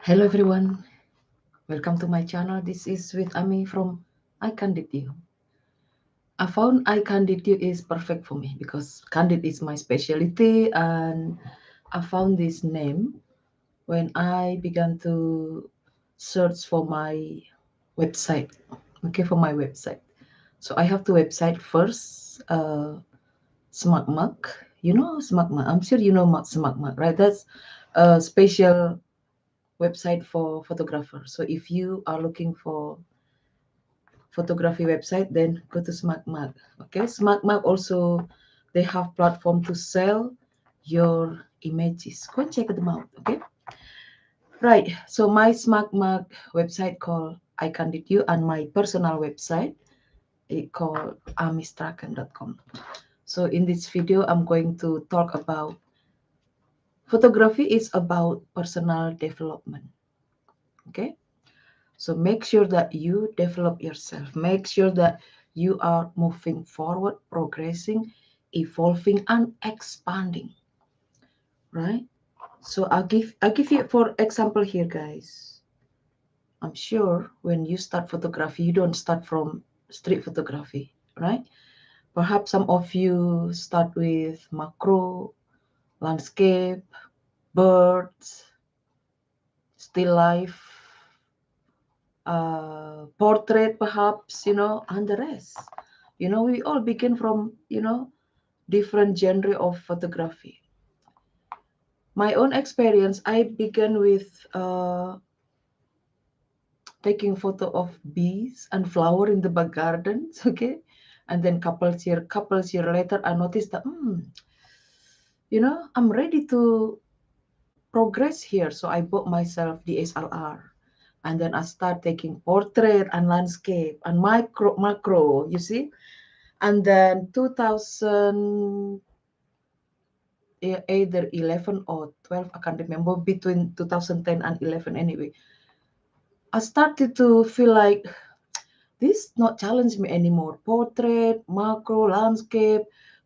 Hello everyone, welcome to my channel. This is with Ami from icandidyou. I found icandidyou is perfect for me because Candid is my specialty, and I found this name when I began to search for my website. Okay, for my website. So I have two website first. SmartMark. You know SmartMark. I'm sure you know SmartMark, right? That's a special website for photographers. So if you are looking for photography website, then go to SmartMark. Okay, SmartMark also they have platform to sell your images. Go and check them out. Okay, right. So my SmartMark website called icandidyou, and my personal website it called amistraken.com. So in this video, I'm going to talk about photography is about personal development. Okay, so make sure that you develop yourself. Make sure that you are moving forward, progressing, evolving, and expanding. Right? So I'll give you for example here, guys. I'm sure when you start photography, you don't start from street photography, right? Perhaps some of you start with macro, landscape, birds, still life, portrait perhaps, and the rest. We all begin from, different genre of photography. My own experience, I began with taking photo of bees and flower in the back gardens, okay? And then couple year later, I noticed that, I'm ready to progress here. So I bought myself the SLR. And then I start taking portrait and landscape and macro, you see? And then 2000, either 11 or 12, I can't remember, between 2010 and 11 anyway. I started to feel like this not challenge me anymore. Portrait, macro, landscape,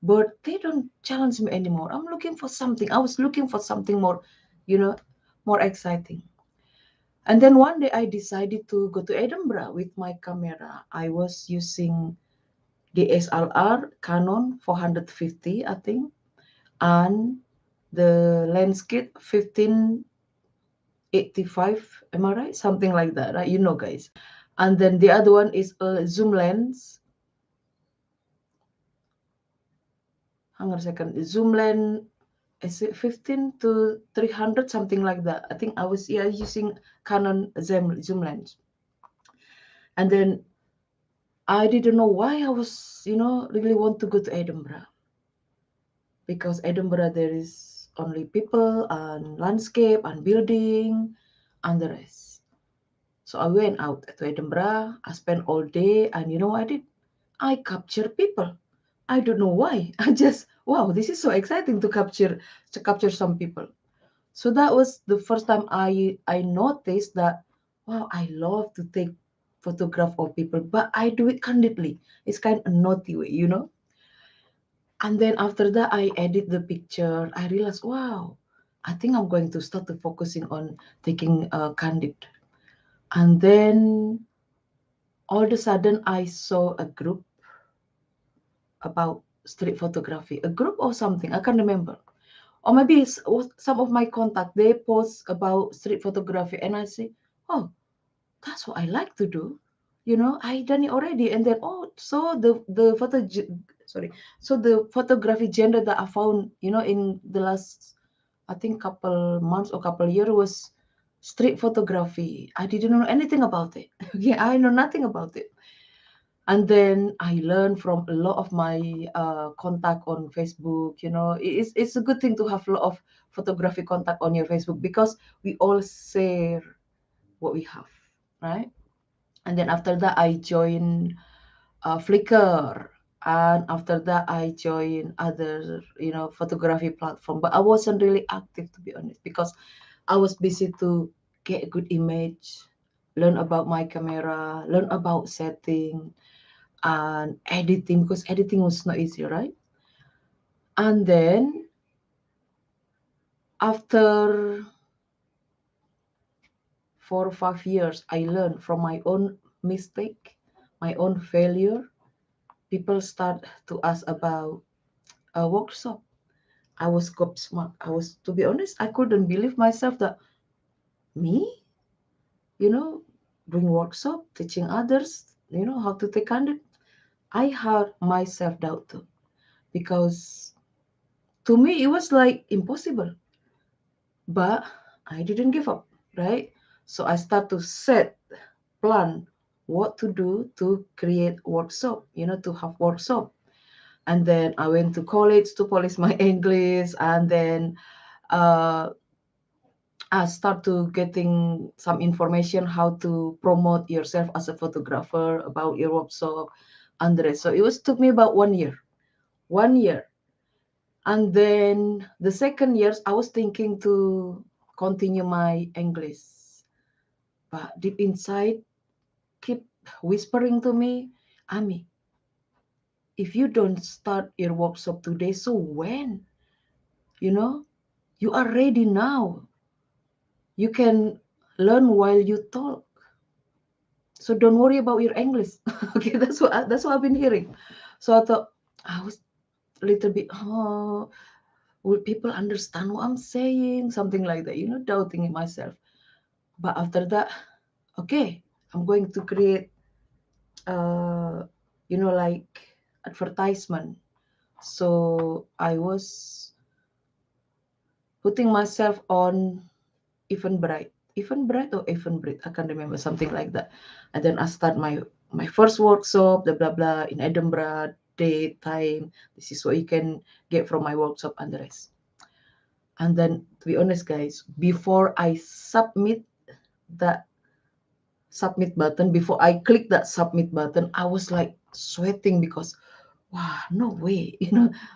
but they don't challenge me anymore. I'm looking for something. I was looking for something more, you know, more exciting. And then one day I decided to go to Edinburgh with my camera. I was using DSLR Canon 450, I think, and the lens kit 1585. Am I right? Something like that, right? Guys. And then the other one is a zoom lens. Hang on a second. Zoom lens is it 15 to 300, something like that. I think I was using Canon zoom lens. And then I didn't know why I was, really want to go to Edinburgh. Because Edinburgh there is only people and landscape and building and the rest. So I went out to Edinburgh. I spent all day, and you know what I did? I capture people. I don't know why. I just wow, this is so exciting to capture some people. So that was the first time I noticed that wow, I love to take photograph of people, but I do it candidly. It's kind of naughty way. And then after that, I edit the picture. I realized, wow, I think I'm going to start to focusing on taking candid. And then all of a sudden, I saw a group about street photography, a group or something. I can't remember. Or maybe some of my contact, they post about street photography. And I say, oh, that's what I like to do. I done it already. And then, oh, so the photography genre that I found, in the last, I think, couple months or couple years was street photography. I didn't know anything about it. Okay, I know nothing about it. And then I learned from a lot of my contact on Facebook. It's a good thing to have a lot of photography contact on your Facebook because we all share what we have, right? And then after that, I joined Flickr. And after that, I joined other, photography platform. But I wasn't really active, to be honest, because I was busy to get a good image, learn about my camera, learn about setting and editing, because editing was not easy, right? And then after 4 or 5 years, I learned from my own mistake, my own failure. People start to ask about a workshop. I was gobsmacked. To be honest, I couldn't believe myself that me, you know, doing workshop, teaching others, how to take Candid. I had my self-doubt too, because to me it was like impossible, but I didn't give up, right? So I start to plan what to do to create workshop, to have workshop. And then I went to college to polish my English, and then uh, I start to getting some information how to promote yourself as a photographer, about your workshop, and the rest. So it was took me about 1 year, 1 year. And then the second years, I was thinking to continue my English, but deep inside keep whispering to me, Ami, if you don't start your workshop today, so when? You know, you are ready now. You can learn while you talk. So don't worry about your English. Okay, that's what I've been hearing. So I thought I was a little bit, oh, will people understand what I'm saying? Something like that, doubting in myself. But after that, okay, I'm going to create, uh, like advertisement. So I was putting myself on Eventbrite or Eventbrite, I can't remember, something like that. And then I start my first workshop, blah blah blah, in Edinburgh, date, time. This is what you can get from my workshop and the rest. And then, to be honest, guys, before I that submit button, before I click that submit button, I was like sweating because, wow, no way,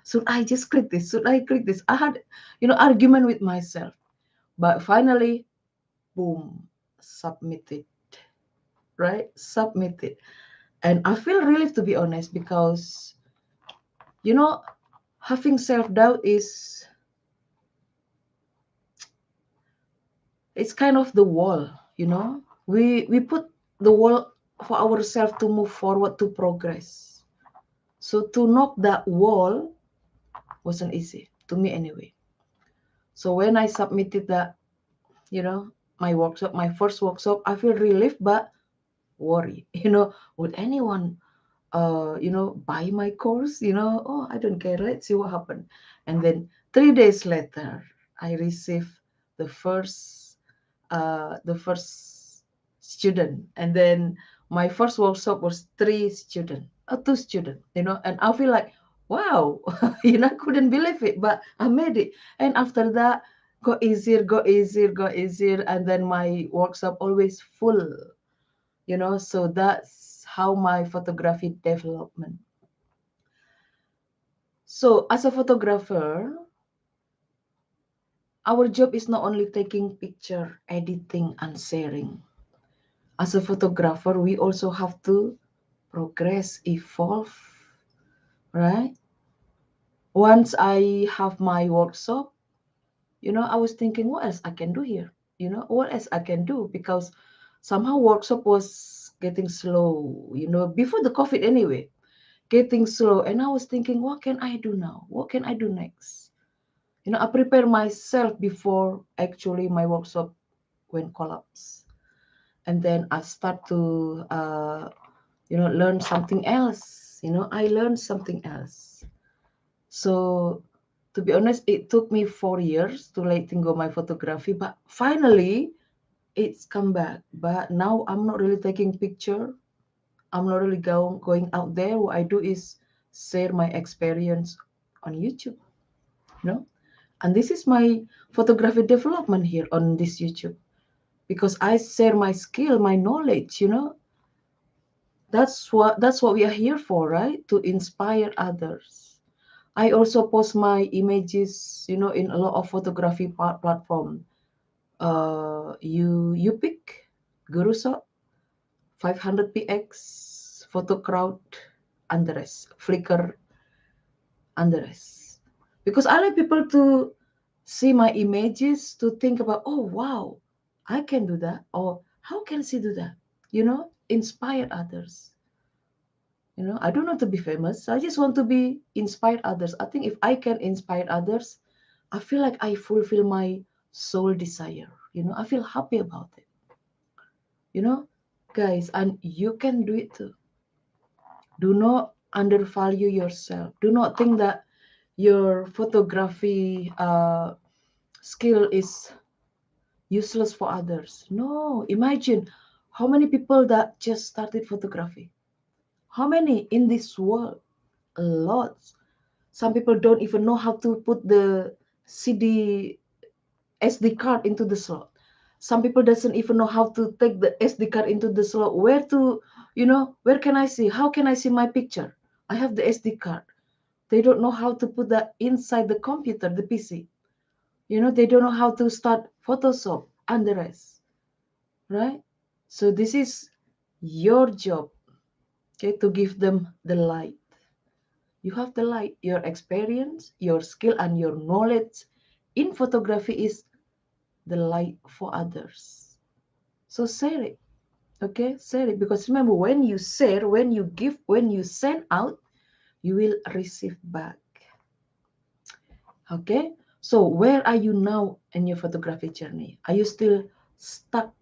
should I just click this? Should I click this? I had, argument with myself. But finally, boom, submitted, right? Submitted. And I feel relieved, to be honest, because, you know, having self-doubt it's kind of the wall, We put the wall for ourselves to move forward, to progress. So to knock that wall wasn't easy, to me anyway. So when I submitted that, you know, my workshop, my first workshop, I feel relieved but worry. Would anyone buy my course? Oh, I don't care. Let's see what happened. And then 3 days later, I received the first student. And then my first workshop was 2 students, and I feel like, wow, I couldn't believe it, but I made it. And after that, got easier, got easier, got easier. And then my workshop always full, so that's how my photography development. So as a photographer, our job is not only taking picture, editing, and sharing. As a photographer, we also have to progress, evolve, right? Once I have my workshop, I was thinking, what else I can do here? What else I can do? Because somehow workshop was getting slow, before the COVID anyway, getting slow. And I was thinking, what can I do now? What can I do next? I prepare myself before actually my workshop went collapse. And then I start to, learn something else. I learned something else. So to be honest, it took me 4 years to letting go my photography, but finally it's come back. But now I'm not really taking picture. I'm not really going out there. What I do is share my experience on YouTube, you know. And this is my photography development here on this YouTube, because I share my skill, my knowledge. That's what we are here for, right? To inspire others. I also post my images, in a lot of photography platform. You pick Gurushot, 500px, Photocrowd, and the rest, Flickr, and the rest. Because I like people to see my images, to think about, oh wow, I can do that, or How can she do that? You know, inspire others. You know, I don't want to be famous. I just want to be inspire others. I think if I can inspire others, I feel like I fulfill my soul desire. You know, I feel happy about it. You know, guys, and you can do it too. Do not undervalue yourself. Do not think that your photography skill is useless for others. No, imagine how many people that just started photography. How many in this world? A lot. Some people don't even know how to put the CD SD card into the slot. Some people doesn't even know how to take the SD card into the slot. Where to, where can I see? How can I see my picture? I have the SD card. They don't know how to put that inside the computer, the PC. They don't know how to start Photoshop and the rest, right? So this is your job, okay, to give them the light. You have the light, your experience, your skill, and your knowledge in photography is the light for others. So share it, okay? Share it, because remember, when you share, when you give, when you send out, you will receive back. Okay? So where are you now in your photography journey? Are you still stuck,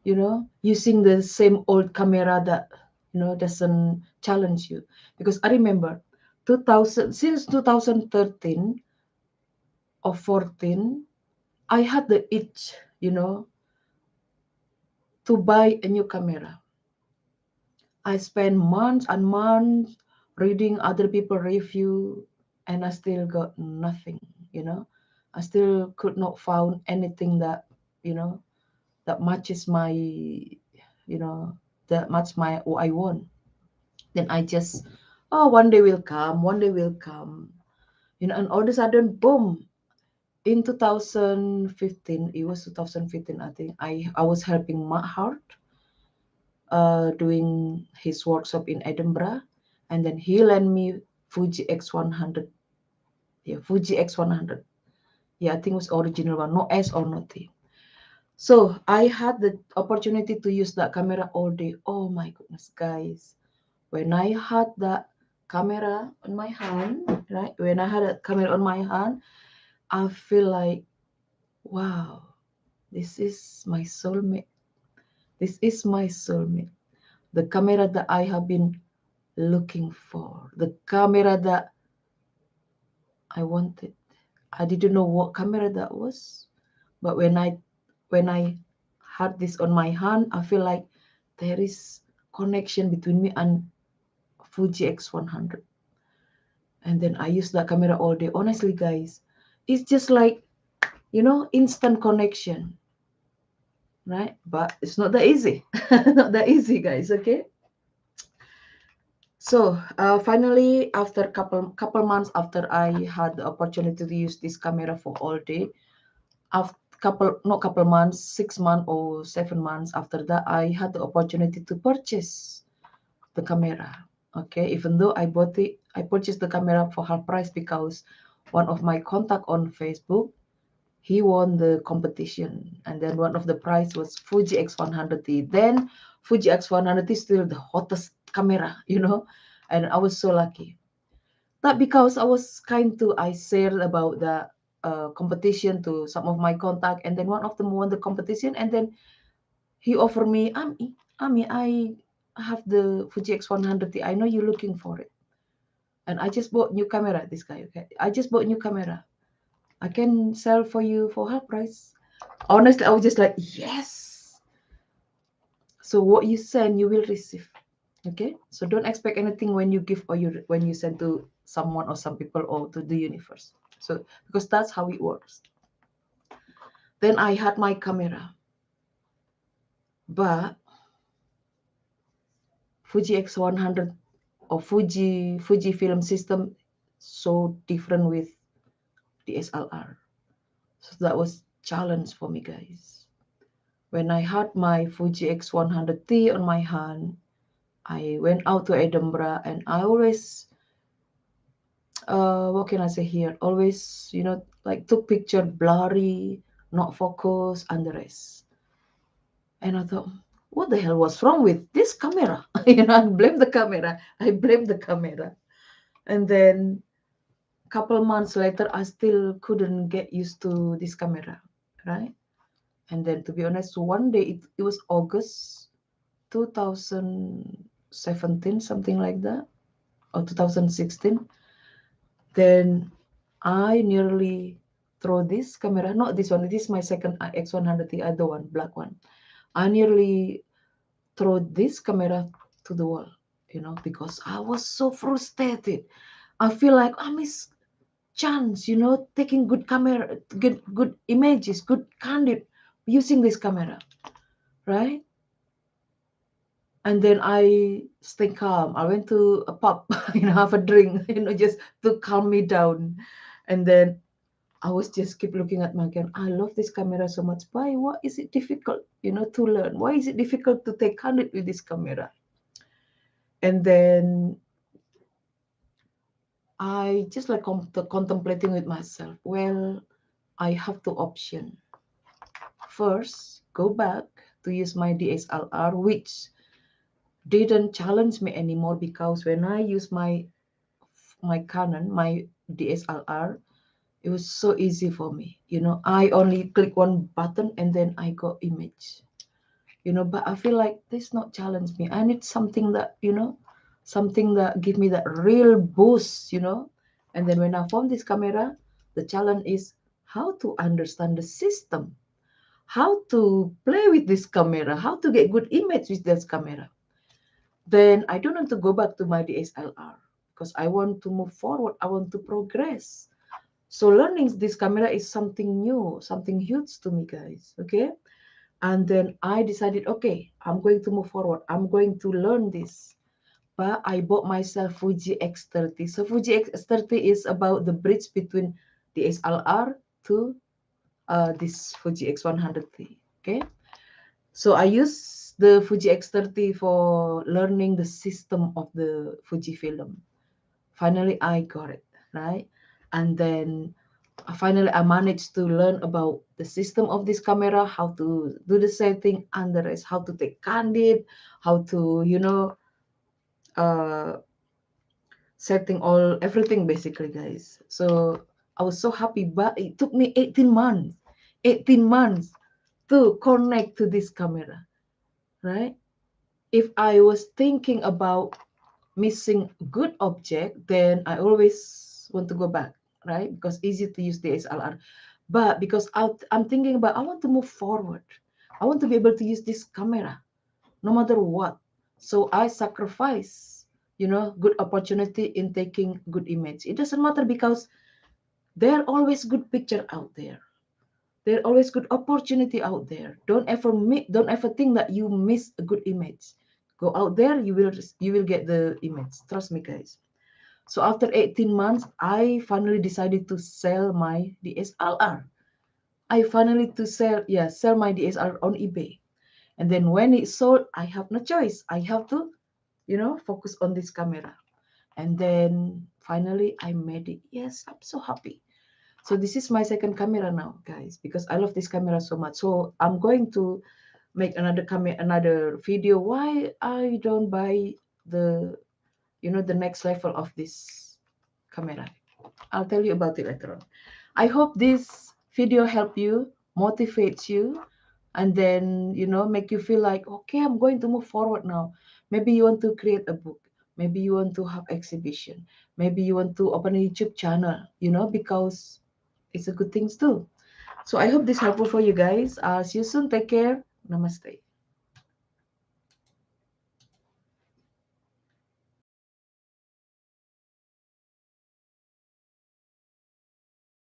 using the same old camera that, doesn't challenge you? Because I remember 2000, since 2013 or 14, I had the itch, to buy a new camera. I spent months and months reading other people review, and I still got nothing, you know. I still could not found anything that, you know, that matches my, that match my what I want. Then I just, oh, one day will come, one day will come, and all of a sudden, boom, in 2015, it was 2015, I think, I was helping Matt Hart doing his workshop in Edinburgh, and then he lent me Fuji X100. Yeah, Fuji X100. Yeah, I think it was original one, no S or no T. So I had the opportunity to use that camera all day. Oh my goodness, guys. When I had that camera on my hand, right? When I had a camera on my hand, I feel like, wow, this is my soulmate. This is my soulmate. The camera that I have been looking for, the camera that I wanted. I didn't know what camera that was, but when I had this on my hand, I feel like there is connection between me and Fuji X100. And then I use that camera all day. Honestly, guys, it's just like, instant connection, right? But it's not that easy. Not that easy, guys, okay? So finally, after couple months after I had the opportunity to use this camera for all day, after couple months, 6 months or 7 months after that, I had the opportunity to purchase the camera. Okay, even though I purchased the camera for half price because one of my contact on Facebook, he won the competition, and then one of the prize was Fuji X100T. Then Fuji X100T is still the hottest camera, and I was so lucky. Not because I was kind to, I shared about the competition to some of my contact, and then one of them won the competition, and then he offered me, Ami, I have the Fuji X100T. I know you're looking for it, and I just bought new camera. This guy, okay, I just bought new camera. I can sell for you for half price. Honestly, I was just like, yes. So what you send, you will receive. Okay, so don't expect anything when you give or when you send to someone or some people or to the universe. So because that's how it works. Then I had my camera, but Fuji X100 or Fuji film system so different with DSLR. So that was challenge for me, guys. When I had my Fuji X100T on my hand, I went out to Edinburgh, and I always, what can I say here? Always, like took picture blurry, not focus, and the rest. And I thought, what the hell was wrong with this camera? I blame the camera. I blame the camera. And then a couple months later, I still couldn't get used to this camera, right? And then, to be honest, one day it was August 2017, something like that, or 2016. Then I nearly throw this camera, not this one. This is my second X100, the other one, black one. I nearly throw this camera to the wall, because I was so frustrated. I feel like I miss chance, taking good camera, good images, good candid using this camera, right? And then I stay calm. I went to a pub, have a drink, just to calm me down. And then I was just keep looking at my camera. I love this camera so much. Why? What is it difficult, to learn? Why is it difficult to take candid with this camera? And then I just like contemplating with myself. Well, I have two options. First, go back to use my DSLR, which didn't challenge me anymore, because when I use my Canon, my DSLR, it was so easy for me. I only click one button and then I got image. But I feel like this not challenge me. I need something that, something that give me that real boost. And then when I found this camera, the challenge is how to understand the system, how to play with this camera, how to get good image with this camera. Then I don't want to go back to my DSLR because I want to move forward. I want to progress. So learning this camera is something new, something huge to me, guys. Okay. And then I decided, okay, I'm going to move forward. I'm going to learn this. But I bought myself Fuji X30. So Fuji X30 is about the bridge between the SLR to this Fuji X100T. Okay. So I use the Fuji X30 for learning the system of the Fuji film. Finally, I got it, right? And then finally I managed to learn about the system of this camera, how to do the setting, and the rest, how to take candid, how to uh setting all everything basically, guys. So I was so happy, but it took me 18 months to connect to this camera, right? If I was thinking about missing good object, then I always want to go back, right? Because easy to use the SLR. But because I'm thinking about, I want to move forward. I want to be able to use this camera no matter what. So I sacrifice, good opportunity in taking good image. It doesn't matter because there are always good picture out there. There are always good opportunity out there. Don't ever think that you miss a good image. Go out there, you will get the image. Trust me, guys. So after 18 months, I finally decided to sell my DSLR. I finally to sell my DSLR on eBay. And then when it's sold, I have no choice. I have to, focus on this camera. And then finally I made it. Yes, I'm so happy. So this is my second camera now, guys, because I love this camera so much. So I'm going to make another video why I don't buy the next level of this camera. I'll tell you about it later on. I hope this video help you, motivates you, and then make you feel like, okay, I'm going to move forward now. Maybe you want to create a book, maybe you want to have exhibition, maybe you want to open a YouTube channel, because it's a good thing too. So I hope this helpful for you guys. See you soon. Take care. Namaste.